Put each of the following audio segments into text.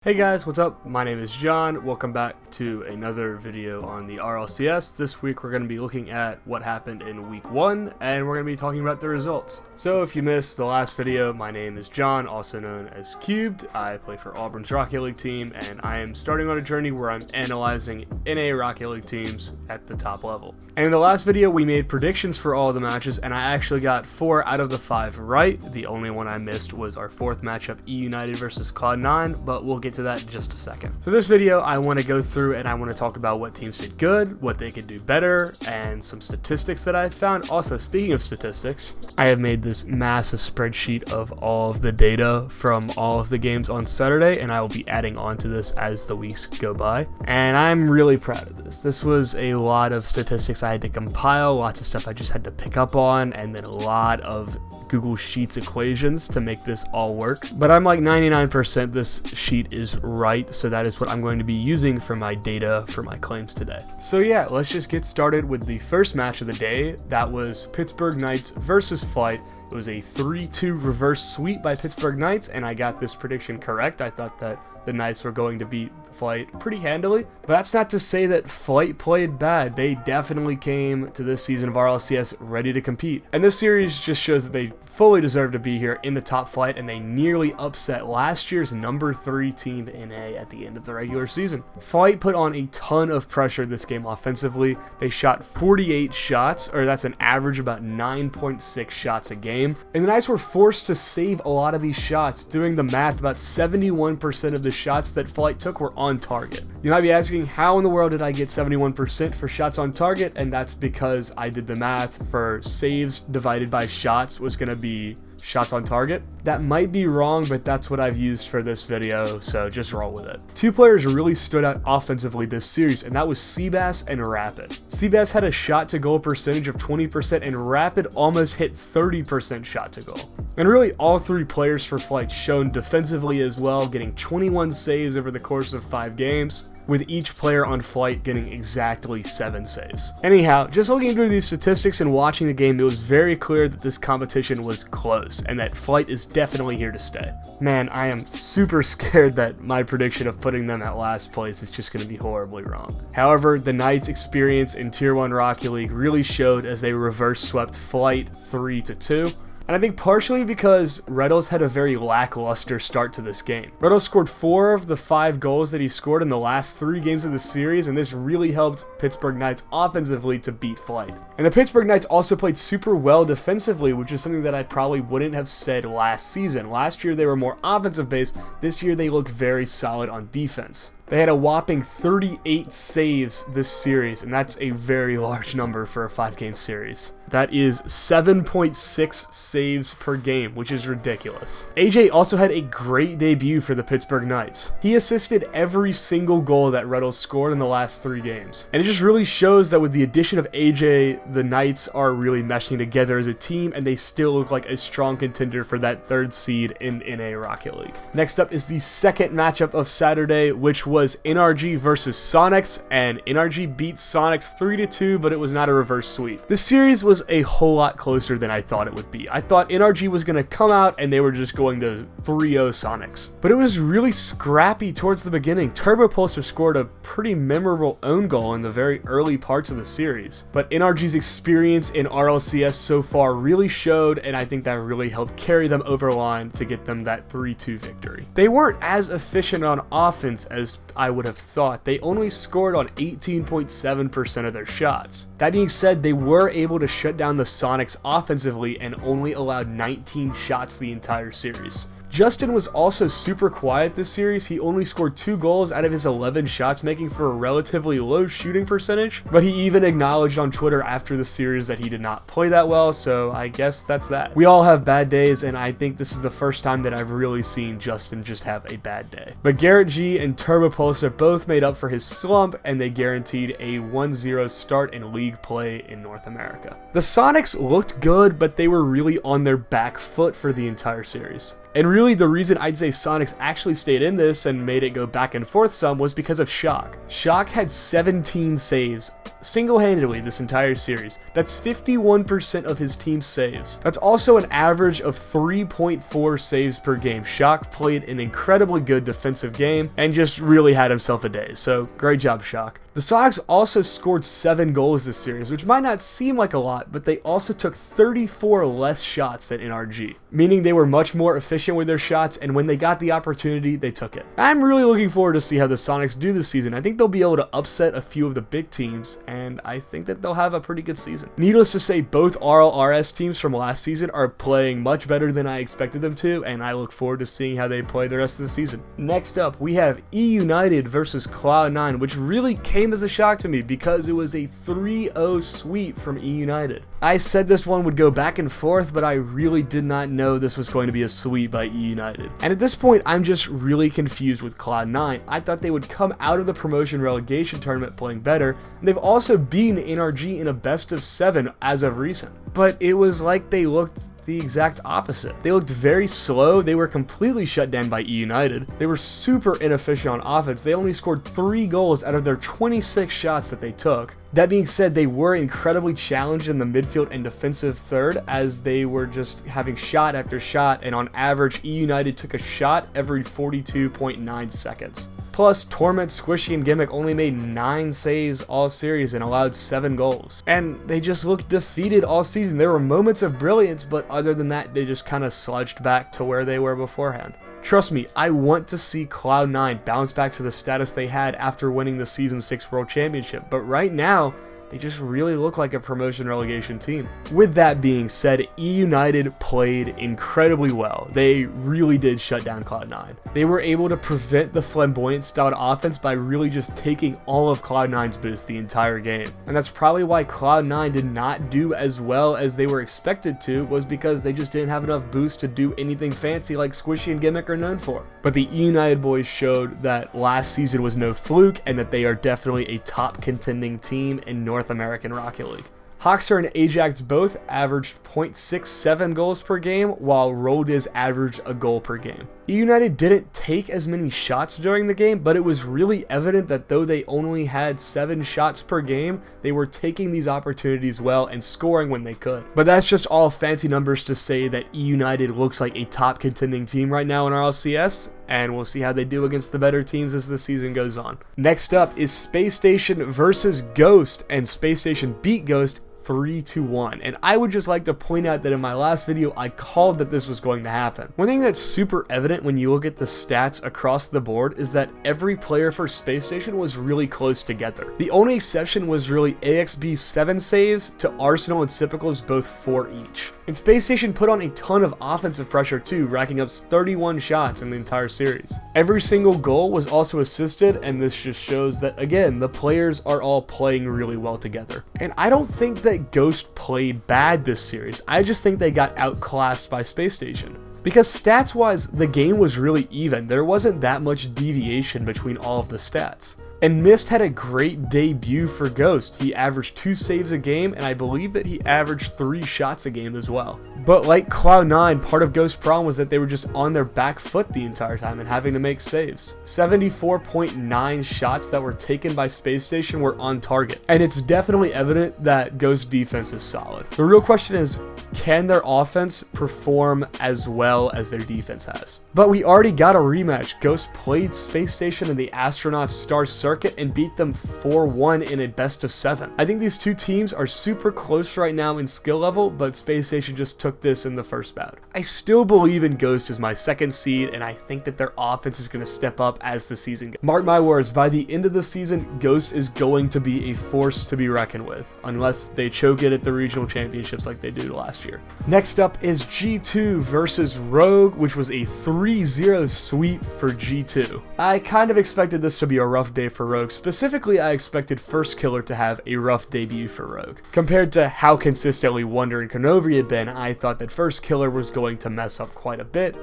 Hey guys, what's up? My name is John. Welcome back to another video on the RLCS. This week we're going to be looking at what happened in week 1 and we're going to be talking about the results. So if you missed the last video, my name is John, also known as Cubed. I play for Auburn's Rocket League team and I am starting on a journey where I'm analyzing NA Rocket League teams at the top level. And in the last video we made predictions for all the matches and I actually got 4 out of the 5 right. The only one I missed was our 4th matchup, E United versus Cloud9, but we'll get to that in just a second. So this video I want to go through and I want to talk about what teams did good, what they could do better, and some statistics that I found. Also, speaking of statistics, I have made this massive spreadsheet of all of the data from all of the games on Saturday and I will be adding on to this as the weeks go by. And I'm really proud of this. This was a lot of statistics I had to compile, lots of stuff I just had to pick up on, and then a lot of Google Sheets equations to make this all work. But I'm like 99% this sheet is right, so that is what I'm going to be using for my data for my claims today. So yeah, let's just get started with the first match of the day. That was Pittsburgh Knights versus Flight. It was a 3-2 reverse sweep by Pittsburgh Knights, and I got this prediction correct. I thought that the Knights were going to beat Flight pretty handily, but that's not to say that Flight played bad. They definitely came to this season of RLCS ready to compete, and this series just shows that they fully deserve to be here in the top flight, and they nearly upset last year's number 3 team in A at the end of the regular season. Flight put on a ton of pressure this game offensively. They shot 48 shots, or that's an average about 9.6 shots a game, and the Knights were forced to save a lot of these shots. Doing the math, about 71% of the shots that Flight took were on target. You might be asking, how in the world did I get 71% for shots on target? And that's because I did the math for saves divided by shots was going to be shots on target. That might be wrong, but that's what I've used for this video, so just roll with it. 2 players really stood out offensively this series, and that was Seabass and Rapid. Seabass had a shot to goal percentage of 20%, and Rapid almost hit 30% shot to goal. And really, all 3 players for Flight shone defensively as well, getting 21 saves over the course of 5 games, with each player on Flight getting exactly 7 saves. Anyhow, just looking through these statistics and watching the game, it was very clear that this competition was close, and that Flight is definitely here to stay. Man, I am super scared that my prediction of putting them at last place is just going to be horribly wrong. However, the Knights' experience in Tier 1 Rocket League really showed as they reverse swept Flight 3-2. And I think partially because Red Devils had a very lackluster start to this game. Red Devils scored 4 of the 5 goals that he scored in the last 3 games of the series, and this really helped Pittsburgh Knights offensively to beat Flight. And the Pittsburgh Knights also played super well defensively, which is something that I probably wouldn't have said last season. Last year they were more offensive based. This year they looked very solid on defense. They had a whopping 38 saves this series, and that's a very large number for a 5-game series. That is 7.6 saves per game, which is ridiculous. AJ also had a great debut for the Pittsburgh Knights. He assisted every single goal that Red Devils scored in the last 3 games. And it just really shows that with the addition of AJ, the Knights are really meshing together as a team, and they still look like a strong contender for that 3rd seed in NA Rocket League. Next up is the second matchup of Saturday, which was NRG versus Sonics, and NRG beat Sonics 3-2, but it was not a reverse sweep. This series was a whole lot closer than I thought it would be. I thought NRG was going to come out and they were just going to 3-0 Sonics. But it was really scrappy towards the beginning. Turbopulsar scored a pretty memorable own goal in the very early parts of the series. But NRG's experience in RLCS so far really showed, and I think that really helped carry them over the line to get them that 3-2 victory. They weren't as efficient on offense as I would have thought. They only scored on 18.7% of their shots. That being said, they were able to shut down the Sonics offensively and only allowed 19 shots the entire series. Justin was also super quiet this series. He only scored 2 goals out of his 11 shots, making for a relatively low shooting percentage, but he even acknowledged on Twitter after the series that he did not play that well, so I guess that's that. We all have bad days, and I think this is the first time that I've really seen Justin just have a bad day. But Garrett G and Turbopulsar both made up for his slump, and they guaranteed a 1-0 start in league play in North America. The Sonics looked good, but they were really on their back foot for the entire series. And really the reason I'd say Sonics actually stayed in this and made it go back and forth some was because of Shock. Shock had 17 saves single-handedly this entire series. That's 51% of his team's saves. That's also an average of 3.4 saves per game. Shock played an incredibly good defensive game and just really had himself a day, so great job, Shock. The Sox also scored 7 goals this series, which might not seem like a lot, but they also took 34 less shots than NRG, meaning they were much more efficient with their shots, and when they got the opportunity, they took it. I'm really looking forward to see how the Sonics do this season. I think they'll be able to upset a few of the big teams, and I think that they'll have a pretty good season. Needless to say, both RLRS teams from last season are playing much better than I expected them to, and I look forward to seeing how they play the rest of the season. Next up, we have E United versus Cloud9, which really came as a shock to me because it was a 3-0 sweep from E United. I said this one would go back and forth, but I really did not know this was going to be a sweep by E United. And at this point, I'm just really confused with Cloud9. I thought they would come out of the promotion relegation tournament playing better, and they've also beaten NRG in a best of 7 as of recent. But it was like they looked the exact opposite. They looked very slow. They were completely shut down by E United. They were super inefficient on offense. They only scored 3 goals out of their 26 shots that they took. That being said, they were incredibly challenged in the midfield and defensive third, as they were just having shot after shot, and on average, E United took a shot every 42.9 seconds. Plus, Torment, Squishy, and Gimmick only made 9 saves all series and allowed 7 goals. And they just looked defeated all season. There were moments of brilliance, but other than that, they just kind of sludged back to where they were beforehand. Trust me, I want to see Cloud9 bounce back to the status they had after winning the Season 6 World Championship, but right now, they just really look like a promotion relegation team. With that being said, E United played incredibly well. They really did shut down Cloud9. They were able to prevent the flamboyant styled offense by really just taking all of Cloud9's boost the entire game. And that's probably why Cloud9 did not do as well as they were expected to, was because they just didn't have enough boost to do anything fancy like Squishy and Gimmick are known for. But the E United boys showed that last season was no fluke and that they are definitely a top contending team in North American Rocket League. Hawkstar and Ajax both averaged 0.67 goals per game, while Roldiz averaged a goal per game. E United didn't take as many shots during the game, but it was really evident that though they only had 7 shots per game, they were taking these opportunities well and scoring when they could. But that's just all fancy numbers to say that E United looks like a top contending team right now in RLCS, and we'll see how they do against the better teams as the season goes on. Next up is Space Station versus Ghost, and Space Station beat Ghost 3-1, and I would just like to point out that in my last video I called that this was going to happen. One thing that's super evident when you look at the stats across the board is that every player for Space Station was really close together. The only exception was really AXB's 7 saves to Arsenal and Sypical's both 4 each. And Space Station put on a ton of offensive pressure too, racking up 31 shots in the entire series. Every single goal was also assisted, and this just shows that again the players are all playing really well together. And I don't think that Ghost played bad this series. I just think they got outclassed by Space Station. Because stats wise, the game was really even. There wasn't that much deviation between all of the stats. And Mist had a great debut for Ghost. He averaged 2 saves a game, and I believe that he averaged 3 shots a game as well. But like Cloud9, part of Ghost's problem was that they were just on their back foot the entire time and having to make saves. 74.9 shots that were taken by Space Station were on target. And it's definitely evident that Ghost's defense is solid. The real question is, can their offense perform as well as their defense has? But we already got a rematch. Ghost played Space Station in the Astronauts Star Circuit and beat them 4-1 in a best of 7. I think these two teams are super close right now in skill level, but Space Station just took this in the first bout. I still believe in Ghost as my 2nd seed, and I think that their offense is going to step up as the season goes. Mark my words, by the end of the season, Ghost is going to be a force to be reckoned with, unless they choke it at the regional championships like they did last year. Next up is G2 versus Rogue, which was a 3-0 sweep for G2. I kind of expected this to be a rough day for Rogue. Specifically, I expected First Killer to have a rough debut for Rogue. Compared to how consistently Wonder and Kanovi had been, I thought that First Killer was going to mess up quite a bit,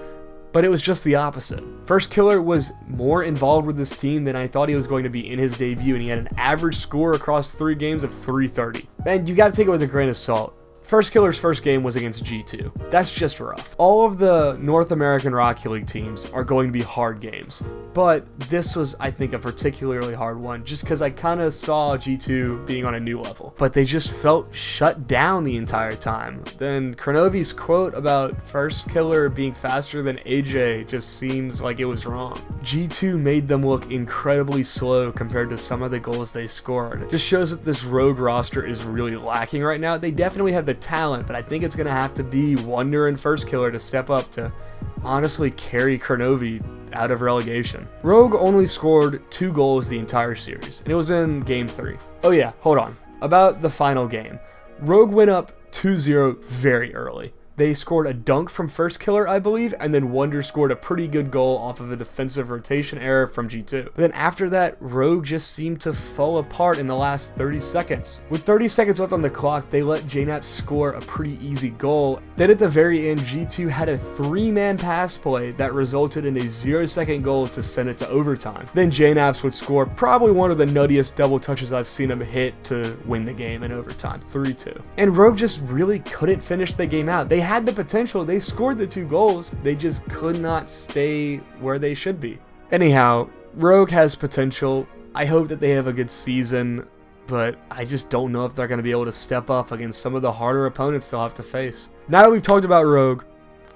but it was just the opposite. First Killer was more involved with this team than I thought he was going to be in his debut, and he had an average score across 3 games of 330. And you gotta take it with a grain of salt. First Killer's first game was against G2. That's just rough. All of the North American Rocket League teams are going to be hard games, but this was, I think, a particularly hard one just because I kind of saw G2 being on a new level, but they just felt shut down the entire time. Then Kronovi's quote about First Killer being faster than AJ just seems like it was wrong. G2 made them look incredibly slow compared to some of the goals they scored. It just shows that this Rogue roster is really lacking right now. They definitely have the talent, but I think it's going to have to be Wonder and First Killer to step up to honestly carry Kronovi out of relegation. Rogue only scored 2 goals the entire series, and it was in Game 3. Oh yeah, hold on. About the final game. Rogue went up 2-0 very early. They scored a dunk from First Killer, I believe, and then Wonder scored a pretty good goal off of a defensive rotation error from G2. But then after that, Rogue just seemed to fall apart in the last 30 seconds. With 30 seconds left on the clock, they let JNAP score a pretty easy goal. Then at the very end, G2 had a 3-man pass play that resulted in a 0-second goal to send it to overtime. Then JNAPs would score probably one of the nuttiest double touches I've seen him hit to win the game in overtime, 3-2. And Rogue just really couldn't finish the game out. They had the potential, they scored the 2 goals, they just could not stay where they should be. Anyhow, Rogue has potential. I hope that they have a good season, but I just don't know if they're going to be able to step up against some of the harder opponents they'll have to face. Now that we've talked about Rogue,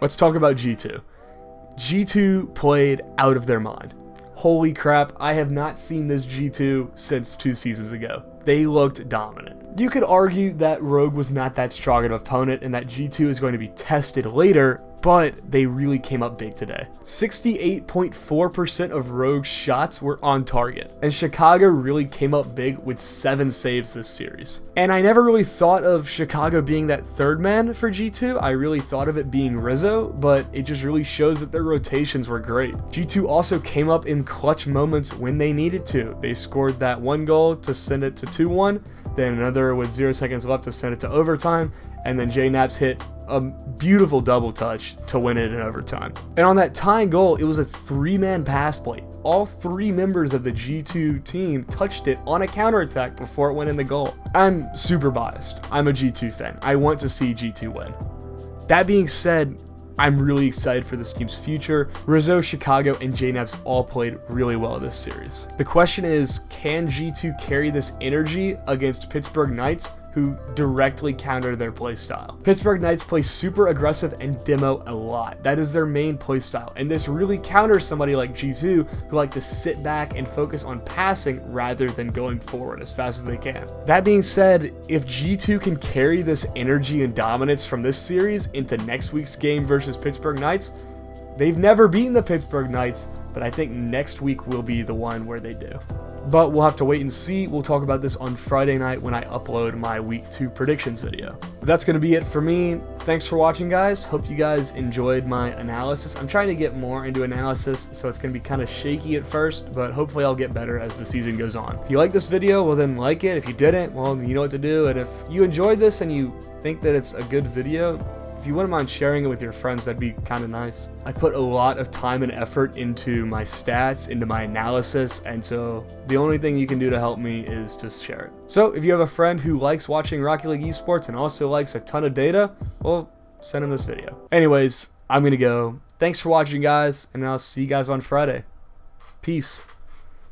let's talk about G2. G2 played out of their mind. Holy crap, I have not seen this G2 since 2 seasons ago. They looked dominant. You could argue that Rogue was not that strong an opponent and that G2 is going to be tested later, but they really came up big today. 68.4% of Rogue's shots were on target, and Chicago really came up big with 7 saves this series. And I never really thought of Chicago being that third man for G2. I really thought of it being Rizzo, but it just really shows that their rotations were great. G2 also came up in clutch moments when they needed to. They scored that 1 goal to send it to 2-1, then another with 0 seconds left to send it to overtime, and then JNAPs hit a beautiful double touch to win it in overtime. And on that tying goal, it was a 3-man pass play. All 3 members of the G2 team touched it on a counterattack before it went in the goal. I'm super biased. I'm a G2 fan. I want to see G2 win. That being said, I'm really excited for this team's future. Rizzo, Chicago, and JNAPs all played really well this series. The question is, can G2 carry this energy against Pittsburgh Knights, who directly counter their play style? Pittsburgh Knights play super aggressive and demo a lot. That is their main play style, and this really counters somebody like G2 who like to sit back and focus on passing rather than going forward as fast as they can. That being said, if G2 can carry this energy and dominance from this series into next week's game versus Pittsburgh Knights, they've never beaten the Pittsburgh Knights, but I think next week will be the one where they do. But we'll have to wait and see. We'll talk about this on Friday night when I upload my week 2 predictions video. But that's going to be it for me. Thanks for watching, guys. Hope you guys enjoyed my analysis. I'm trying to get more into analysis, so it's going to be kind of shaky at first, but hopefully I'll get better as the season goes on. If you like this video, well then like it. If you didn't, well, you know what to do. And if you enjoyed this and you think that it's a good video, if you wouldn't mind sharing it with your friends, that'd be kind of nice. I put a lot of time and effort into my stats, into my analysis, and so the only thing you can do to help me is to share it. So if you have a friend who likes watching Rocket League esports and also likes a ton of data, well, send them this video. Anyways, I'm gonna go. Thanks for watching, guys, and I'll see you guys on Friday. Peace.